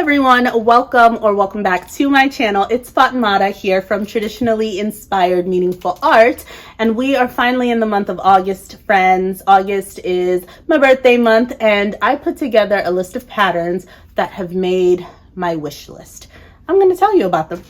everyone, welcome back to my channel. It's Fatimata here from Traditionally Inspired Meaningful Art, and we are finally in the month of August, friends. August is my birthday month, and I put together a list of patterns that have made my wish list. I'm going to tell you about them.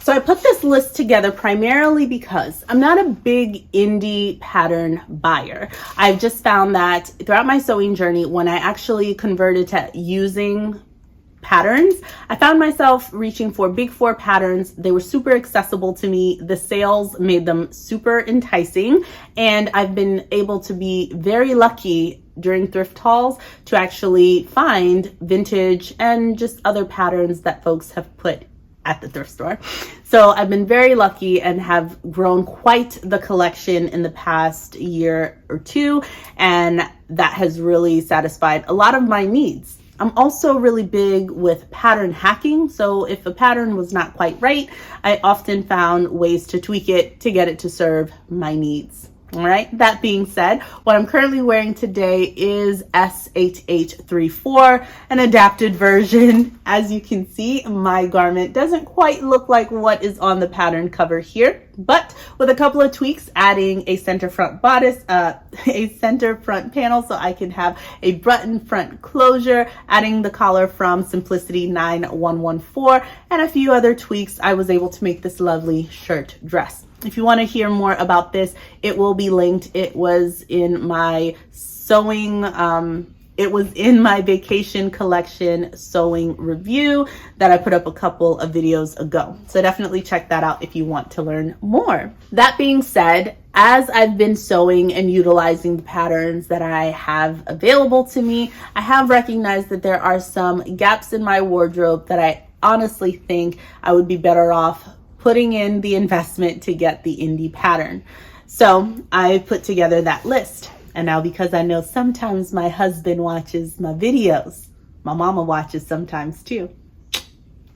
So I put this list together primarily because I'm not a big indie pattern buyer. I've just found that throughout my sewing journey, when I actually converted to using patterns, I found myself reaching for big four patterns. They were super accessible to me. The sales made them super enticing, and I've been able to be very lucky during thrift hauls to actually find vintage and just other patterns that folks have put at the thrift store. So I've been very lucky and have grown quite the collection in the past year or two, and that has really satisfied a lot of my needs. I'm also really big with pattern hacking. So if a pattern was not quite right, I often found ways to tweak it to get it to serve my needs. All right. That being said, what I'm currently wearing today is S8834, an adapted version. As you can see, my garment doesn't quite look like what is on the pattern cover here, but with a couple of tweaks, adding a center front bodice, a center front panel so I can have a button front closure, adding the collar from Simplicity 9114, and a few other tweaks, I was able to make this lovely shirt dress. If you want to hear more about this, it will be linked. It was in my sewing, it was in my vacation collection sewing review that I put up a couple of videos ago. So definitely check that out if you want to learn more. That being said, as I've been sewing and utilizing the patterns that I have available to me, I have recognized that there are some gaps in my wardrobe that I honestly think I would be better off putting in the investment to get the indie pattern. So I put together that list. And now, because I know sometimes my husband watches my videos, my mama watches sometimes too.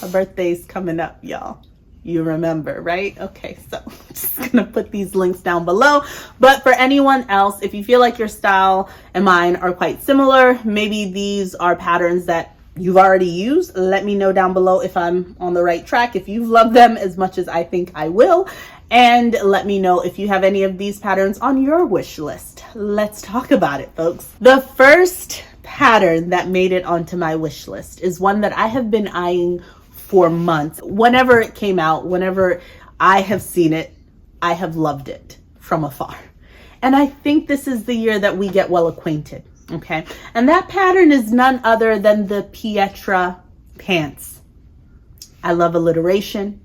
Her birthday's coming up, y'all. You remember, right? Okay, so I'm just gonna put these links down below. But for anyone else, if you feel like your style and mine are quite similar, maybe these are patterns that you've already used, let me know down below if I'm on the right track, if you've loved them as much as I think I will, and let me know if you have any of these patterns on your wish list. Let's talk about it, folks. The first pattern that made it onto my wish list is one that I have been eyeing for months. Whenever it came out, whenever I have seen it, I have loved it from afar. And I think this is the year that we get well acquainted. Okay, and that pattern is none other than the Pietra Pants. I love alliteration.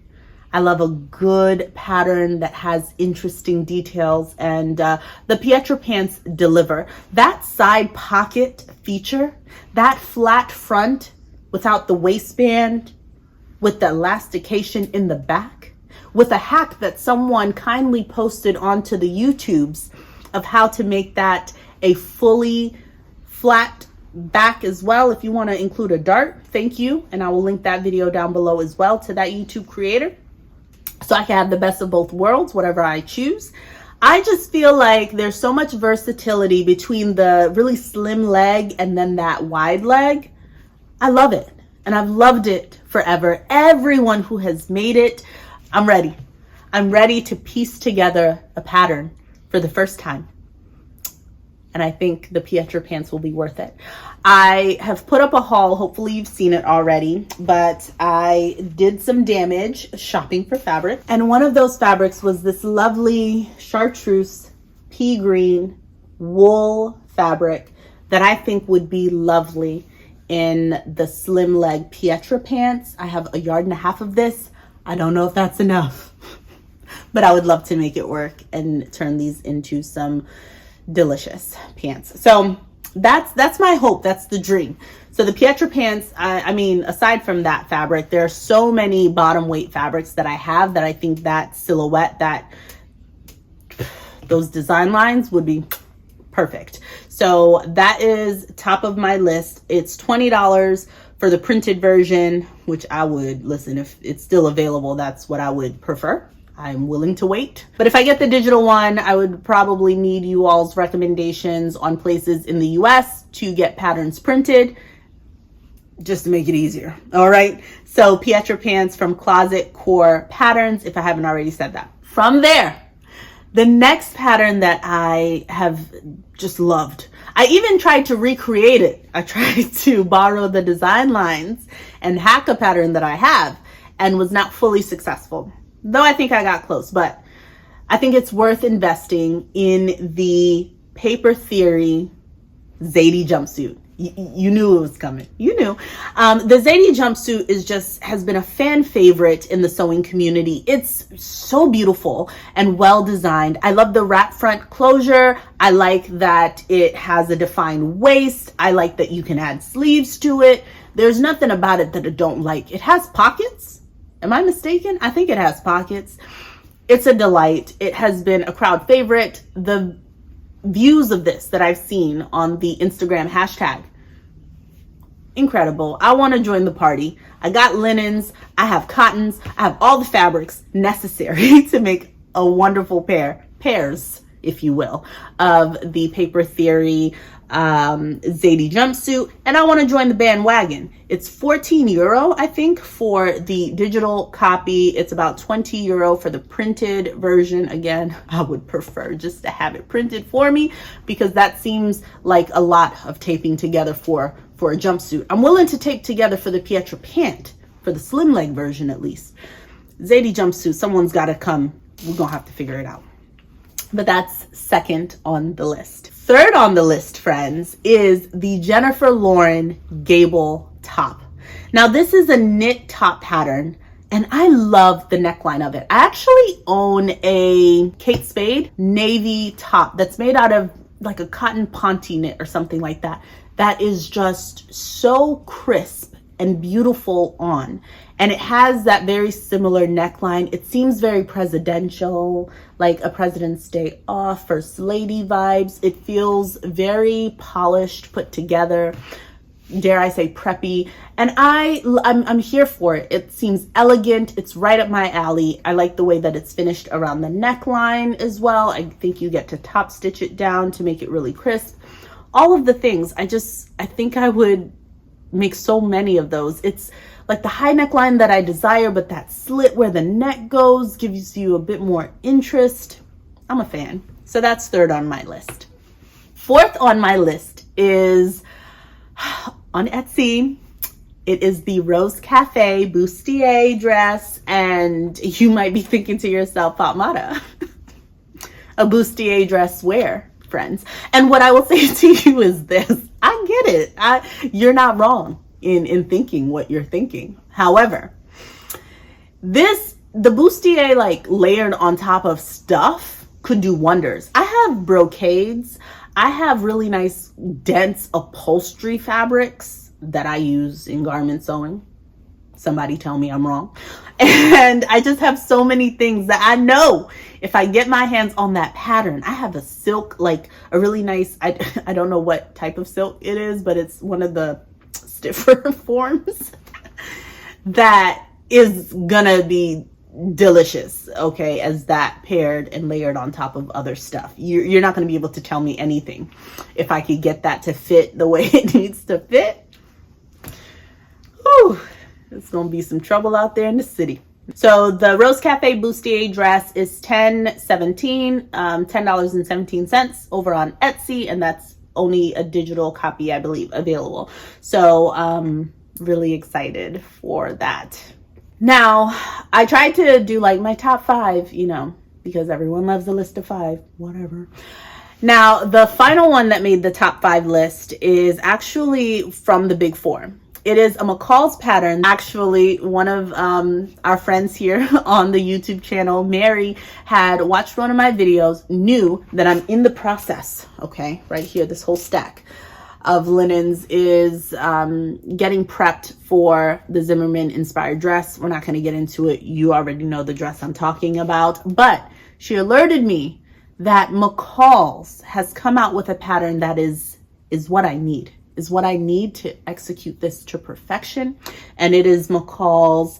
I love a good pattern that has interesting details, and the Pietra Pants deliver. That side pocket feature, that flat front without the waistband, with the elastication in the back, with a hack that someone kindly posted onto the YouTubes of how to make that a fully flat back as well. If you want to include a dart, thank you, and I will link that video down below as well to that YouTube creator, so I can have the best of both worlds, whatever I choose. I just feel like there's so much versatility between the really slim leg and then that wide leg. I love it, and I've loved it forever. Everyone who has made it, I'm ready. I'm ready to piece together a pattern for the first time. And I think the Pietra Pants will be worth it. I have put up a haul. Hopefully you've seen it already, but I did some damage shopping for fabric. And one of those fabrics was this lovely chartreuse pea green wool fabric that I think would be lovely in the slim leg Pietra Pants. I have 1.5 yards of this. I don't know if that's enough, but I would love to make it work and turn these into some delicious pants. So that's my hope. That's the dream. So the Pietra Pants, I mean, aside from that fabric, there are so many bottom weight fabrics that I have that I think that silhouette, that those design lines would be perfect. So that is top of my list. It's $20 for the printed version, which I would, listen, if it's still available, that's what I would prefer. I'm willing to wait. But if I get the digital one, I would probably need you all's recommendations on places in the US to get patterns printed, just to make it easier. All right. So Pietra Pants from Closet Core Patterns, if I haven't already said that. From there, the next pattern that I have just loved, I even tried to recreate it. I tried to borrow the design lines and hack a pattern that I have and was not fully successful. Though I think I got close, but I think it's worth investing in the Paper Theory Zadie Jumpsuit. You knew it was coming. You knew. The Zadie Jumpsuit has been a fan favorite in the sewing community. It's so beautiful and well designed. I love the wrap front closure. I like that it has a defined waist. I like that you can add sleeves to it. There's nothing about it that I don't like. It has pockets. Am I mistaken? I think it has pockets. It's a delight. It has been a crowd favorite. The views of this that I've seen on the Instagram hashtag, incredible. I want to join the party. I got linens. I have cottons. I have all the fabrics necessary to make a wonderful pairs, if you will, of the Paper Theory Zadie Jumpsuit, and I want to join the bandwagon. It's 14 euro, I think, for the digital copy. It's about 20 euro for the printed version. Again, I would prefer just to have it printed for me because that seems like a lot of taping together for a jumpsuit. I'm willing to tape together for the Pietra Pant, for the slim leg version at least. Zadie Jumpsuit, someone's got to come. We're gonna have to figure it out. But that's second on the list. Third on the list, friends, is the Jennifer Lauren Gable top. Now, this is a knit top pattern, and I love the neckline of it. I actually own a Kate Spade navy top that's made out of like a cotton ponte knit or something like that. That is just so crisp and beautiful on. And it has that very similar neckline. It seems very presidential, like a President's Day off, First Lady vibes. It feels very polished, put together, dare I say preppy. And I'm here for it. It seems elegant. It's right up my alley. I like the way that it's finished around the neckline as well. I think you get to top stitch it down to make it really crisp. All of the things. I think I would make so many of those. It's like the high neckline that I desire, but that slit where the neck goes gives you a bit more interest. I'm a fan. So that's third on my list. Fourth on my list is on Etsy. It is the Rose Cafe Bustier dress. And you might be thinking to yourself, Pietra, a Bustier dress where, friends? And what I will say to you is this. I get it. You're not wrong in thinking what you're thinking. However, the bustier like layered on top of stuff could do wonders. I have brocades. I have really nice dense upholstery fabrics that I use in garment sewing. Somebody tell me I'm wrong. And I just have so many things that I know if I get my hands on that pattern. I have a silk, like a really nice, I don't know what type of silk it is, but it's one of the stiffer forms that is gonna be delicious, okay, as that paired and layered on top of other stuff. You're not gonna be able to tell me anything if I could get that to fit the way it needs to fit. Whew, it's gonna be some trouble out there in the city. So the Rose Cafe Bustier dress is $10.17 over on Etsy, and that's only a digital copy, I believe, available. So really excited for that. Now, I tried to do like my top 5, you know, because everyone loves a list of 5, whatever. Now, the final one that made the top 5 list is actually from the Big 4. It is a McCall's pattern. Actually, one of our friends here on the YouTube channel, Mary, had watched one of my videos, knew that I'm in the process, okay, right here, this whole stack of linens is getting prepped for the Zimmerman inspired dress. We're not going to get into it. You already know the dress I'm talking about, but she alerted me that McCall's has come out with a pattern that is what I need. Is what I need to execute this to perfection. And it is McCall's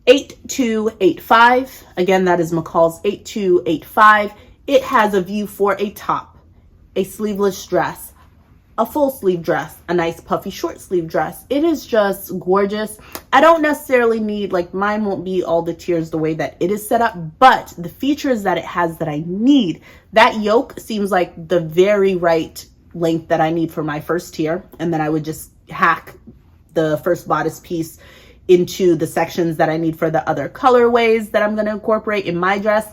8285. Again, that is McCall's 8285. It has a view for a top, a sleeveless dress, a full sleeve dress, a nice puffy short sleeve dress. It is just gorgeous. I don't necessarily need, like, mine won't be all the tiers the way that it is set up, but the features that it has that I need, that yoke seems like the very right length that I need for my first tier. And then I would just hack the first bodice piece into the sections that I need for the other colorways that I'm going to incorporate in my dress.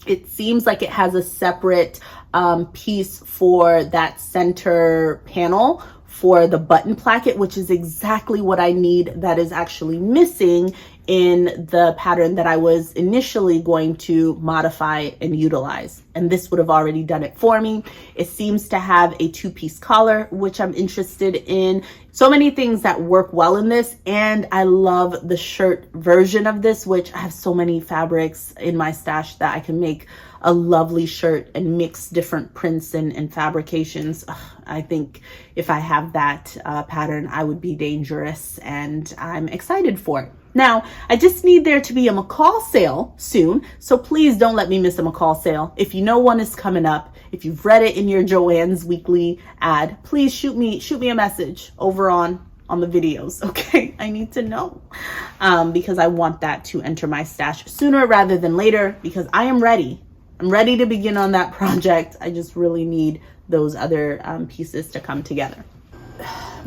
It seems like it has a separate piece for that center panel for the button placket, which is exactly what I need. That is actually missing in the pattern that I was initially going to modify and utilize. And this would have already done it for me. It seems to have a two-piece collar, which I'm interested in. So many things that work well in this. And I love the shirt version of this, which I have so many fabrics in my stash that I can make a lovely shirt and mix different prints and fabrications. I think if I have that pattern, I would be dangerous, and I'm excited for it. Now, I just need there to be a McCall sale soon, so please don't let me miss a McCall sale. If you know one is coming up, if you've read it in your Joann's weekly ad, please shoot me a message over on the videos, okay? I need to know because I want that to enter my stash sooner rather than later, because I am ready. I'm ready to begin on that project. I just really need those other pieces to come together.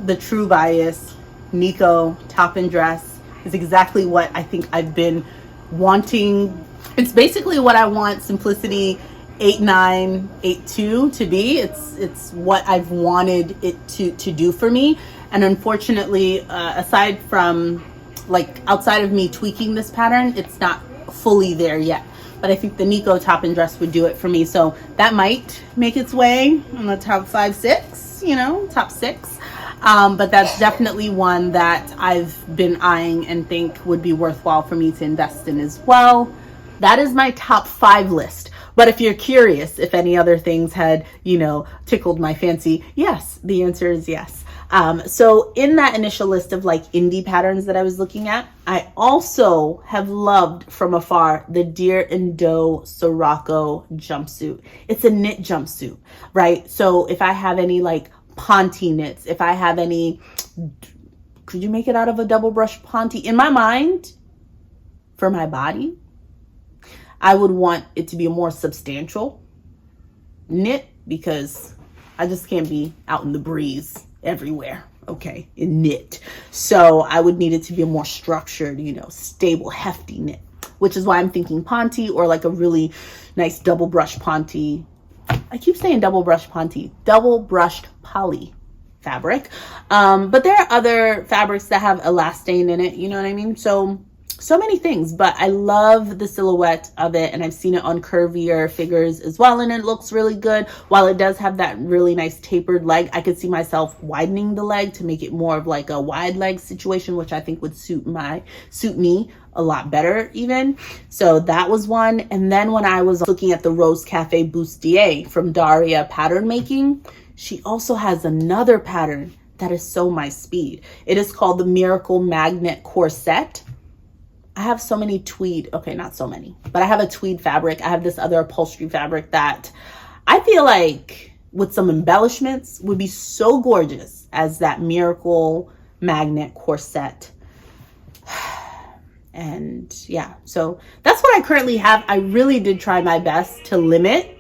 The True Bias Nikko Top Dress is exactly what I think I've been wanting. It's basically what I want Simplicity 8982 to be. It's what I've wanted it to do for me. And unfortunately, aside from, like, outside of me tweaking this pattern, it's not fully there yet. But I think the Nikko Top Dress would do it for me. So that might make its way in the top 5, 6, you know, top 6. But that's definitely one that I've been eyeing and think would be worthwhile for me to invest in as well. That is my top 5 list. But if you're curious if any other things had, you know, tickled my fancy, yes, the answer is yes. So in that initial list of, like, indie patterns that I was looking at, I also have loved from afar the Deer and Doe Sirocco jumpsuit. It's a knit jumpsuit, right? So if I have any, like, Ponte knits, if I have any, could you make it out of a double brush Ponte? In my mind, for my body, I would want it to be a more substantial knit, because I just can't be out in the breeze everywhere, okay, in knit. So I would need it to be a more structured, you know, stable, hefty knit, which is why I'm thinking Ponte, or like a really nice double brush Ponte. I keep saying double brush Ponte, double brushed poly fabric. But there are other fabrics that have elastane in it, you know what I mean? So many things, but I love the silhouette of it, and I've seen it on curvier figures as well, and it looks really good. While it does have that really nice tapered leg, I could see myself widening the leg to make it more of like a wide leg situation, which I think would suit me a lot better even. So that was one. And then when I was looking at the Rose Cafe Bustier from Daria Pattern Making, she also has another pattern that is so my speed. It is called the Miracle Magnet Corset. I have so many tweed, okay, not so many, but I have a tweed fabric. I have this other upholstery fabric that I feel like with some embellishments would be so gorgeous as that Miracle Magnet Corset. And yeah, so that's what I currently have. I really did try my best to limit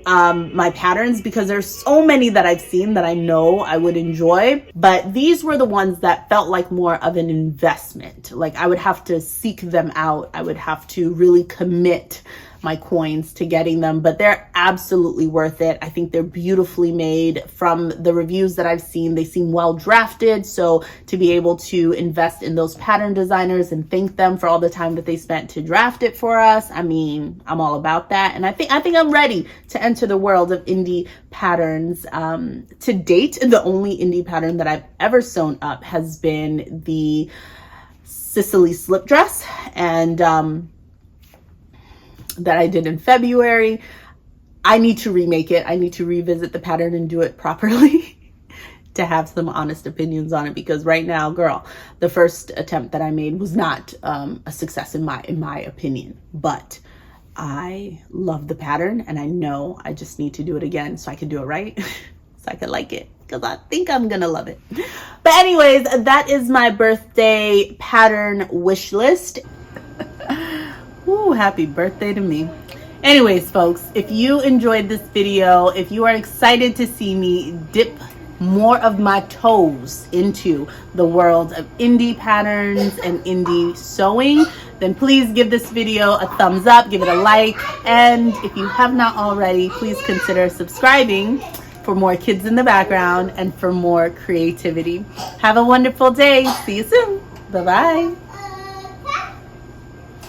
my patterns, because there's so many that I've seen that I know I would enjoy, but these were the ones that felt like more of an investment. Like I would have to seek them out. I would have to really commit my coins to getting them, but they're absolutely worth it. I think they're beautifully made. From the reviews that I've seen, they seem well drafted. So to be able to invest in those pattern designers and thank them for all the time that they spent to draft it for us, I mean, I'm all about that. And I think I'm ready to enter the world of indie patterns. To date, the only indie pattern that I've ever sewn up has been the Sicily slip dress, and that I did in February. I need to remake it. I need to revisit the pattern and do it properly. to have some honest opinions on it, because right now, girl, the first attempt that I made was not a success in my opinion, but I love the pattern and I know I just need to do it again so I can do it right, so I can like it, because I think I'm gonna love it. But anyways, that is my birthday pattern wish list. Ooh, happy birthday to me. Anyways, folks, if you enjoyed this video, if you are excited to see me dip more of my toes into the world of indie patterns and indie sewing, then please give this video a thumbs up, give it a like, and if you have not already, please consider subscribing for more kids in the background and for more creativity. Have a wonderful day. See you soon. Bye-bye.